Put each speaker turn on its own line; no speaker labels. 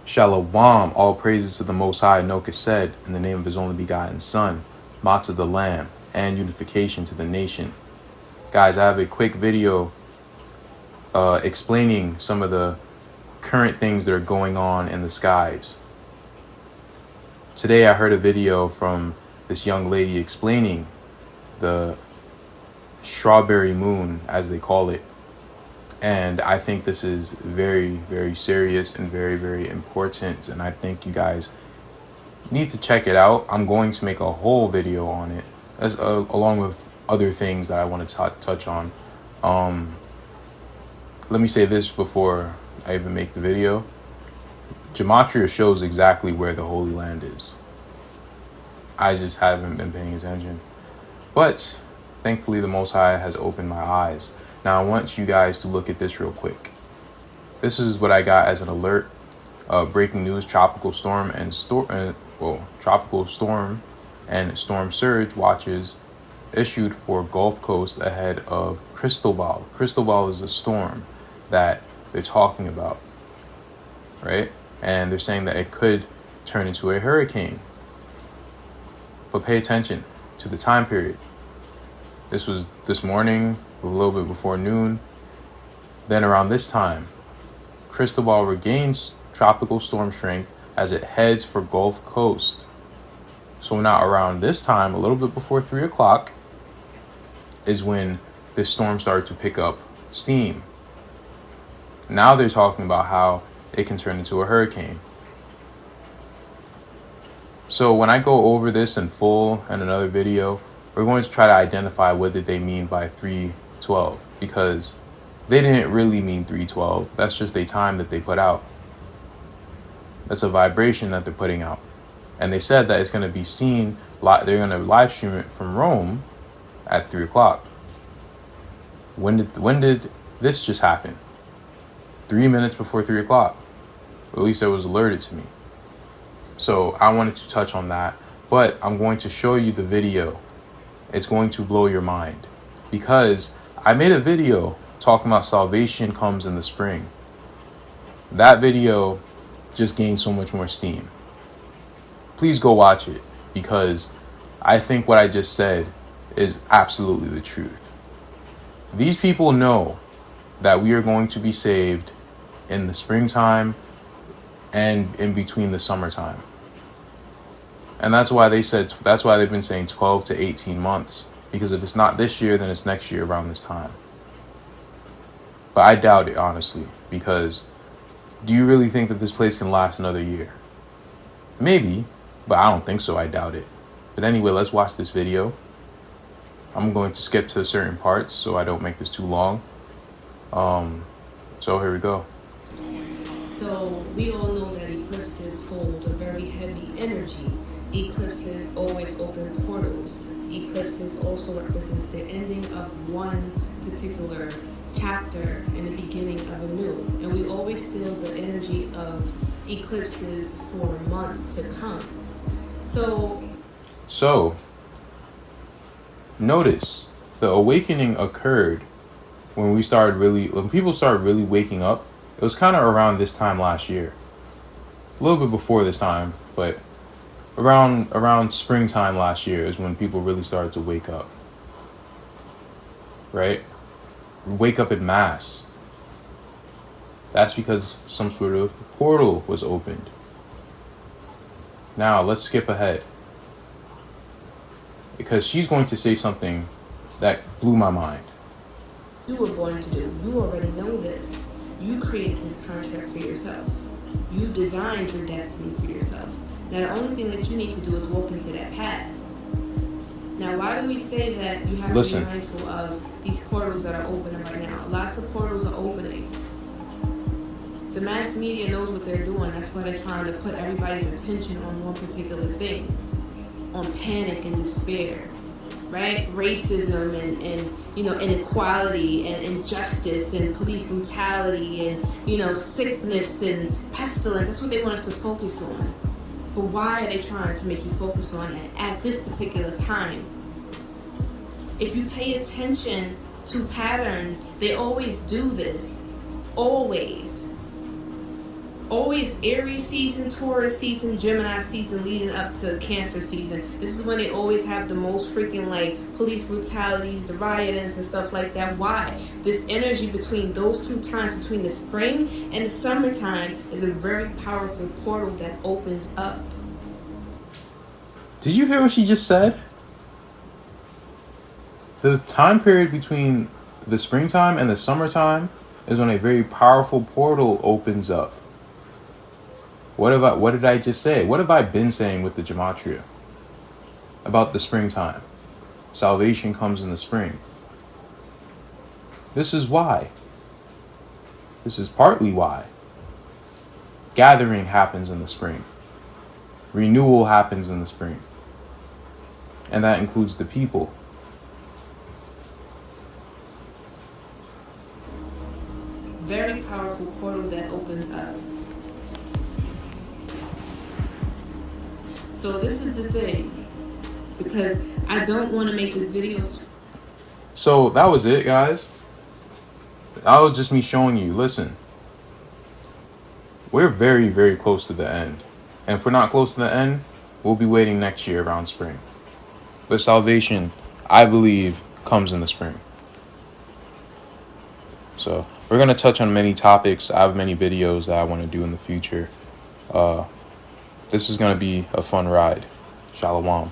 Shalom, all praises to the Most High, Noka said, in the name of his only begotten Son, Matzah the Lamb, and unification to the nation. Guys, I have a quick video explaining some of the current things that are going on in the skies. Today I heard a video from this young lady explaining the strawberry moon, as they call it. And I think this is very, very serious and very, very important. And I think you guys need to check it out. I'm going to make a whole video on it, along with other things that I want to touch on. Let me say this before I even make the video. Gematria shows exactly where the Holy Land is. I just haven't been paying attention. But thankfully, the Most High has opened my eyes. Now, I want you guys to look at this real quick. This is what I got as an alert. Breaking news: tropical storm and storm surge watches issued for Gulf Coast ahead of Cristobal. Cristobal is a storm that they're talking about, right? And they're saying that it could turn into a hurricane. But pay attention to the time period. This was this morning, a little bit before noon. Then around this time, Cristobal regains tropical storm strength as it heads for Gulf Coast. So now around this time, a little bit before 3 o'clock, is when this storm started to pick up steam. Now they're talking about how it can turn into a hurricane. So when I go over this in full in another video, we're going to try to identify what did they mean by 3:12, because they didn't really mean 3:12. That's just a time that they put out. That's a vibration that they're putting out. And they said that it's going to be seen, they're going to live stream it from Rome at 3 o'clock. When did this just happen? 3 minutes before 3 o'clock. At least it was alerted to me. So I wanted to touch on that, but I'm going to show you the video. It's going to blow your mind, because I made a video talking about salvation comes in the spring. That video just gained so much more steam. Please go watch it, because I think what I just said is absolutely the truth. These people know that we are going to be saved in the springtime and in between the summertime. And that's why they've been saying 12 to 18 months. Because if it's not this year, then it's next year around this time. But I doubt it, honestly. Because do you really think that this place can last another year? Maybe, but I don't think so. I doubt it. But anyway, let's watch this video. I'm going to skip to certain parts so I don't make this too long. So here we go.
So we all know that eclipses hold a very heavy energy. Eclipses always open portals. Eclipses also represents the ending of one particular chapter and the beginning of a new. And we always feel the energy of eclipses for months to come. So notice the awakening occurred when people started really waking up. It was kind of around this time last year. A little bit before this time, but around springtime last year is when people really started to wake up. Right? Wake up en masse. That's because some sort of portal was opened. Now, let's skip ahead, because she's going to say something that blew my mind. You were born to do. You already know this. You created this contract for yourself. You designed your destiny for yourself. Now, the only thing that you need to do is walk into that path. Now, why do we say that you have to be mindful of these portals that are opening right now? Lots of portals are opening. The mass media knows what they're doing. That's why they're trying to put everybody's attention on one particular thing, on panic and despair, right? Racism and inequality and injustice and police brutality and, sickness and pestilence. That's what they want us to focus on. But why are they trying to make you focus on it at this particular time? If you pay attention to patterns, they always do this. Always. always Aries season, Taurus season, Gemini season, leading up to Cancer season. This is when they always have the most freaking like police brutalities, the riotings and stuff like that. Why? This energy between those two times, between the spring and the summertime, is a very powerful portal that opens up.
Did you hear what she just said? The time period between the springtime and the summertime is when a very powerful portal opens up. What did I just say? What have I been saying with the gematria about the springtime? Salvation comes in the spring. This is why. This is partly why. Gathering happens in the spring. Renewal happens in the spring. And that includes the people.
Very powerful portal that opens up. So this is the thing, because I don't want to make this video.
So that was it, guys. That was just me showing you. Listen, we're very, very close to the end. And if we're not close to the end, we'll be waiting next year around spring. But salvation, I believe, comes in the spring. So we're going to touch on many topics. I have many videos that I want to do in the future. This is going to be a fun ride. Shalom.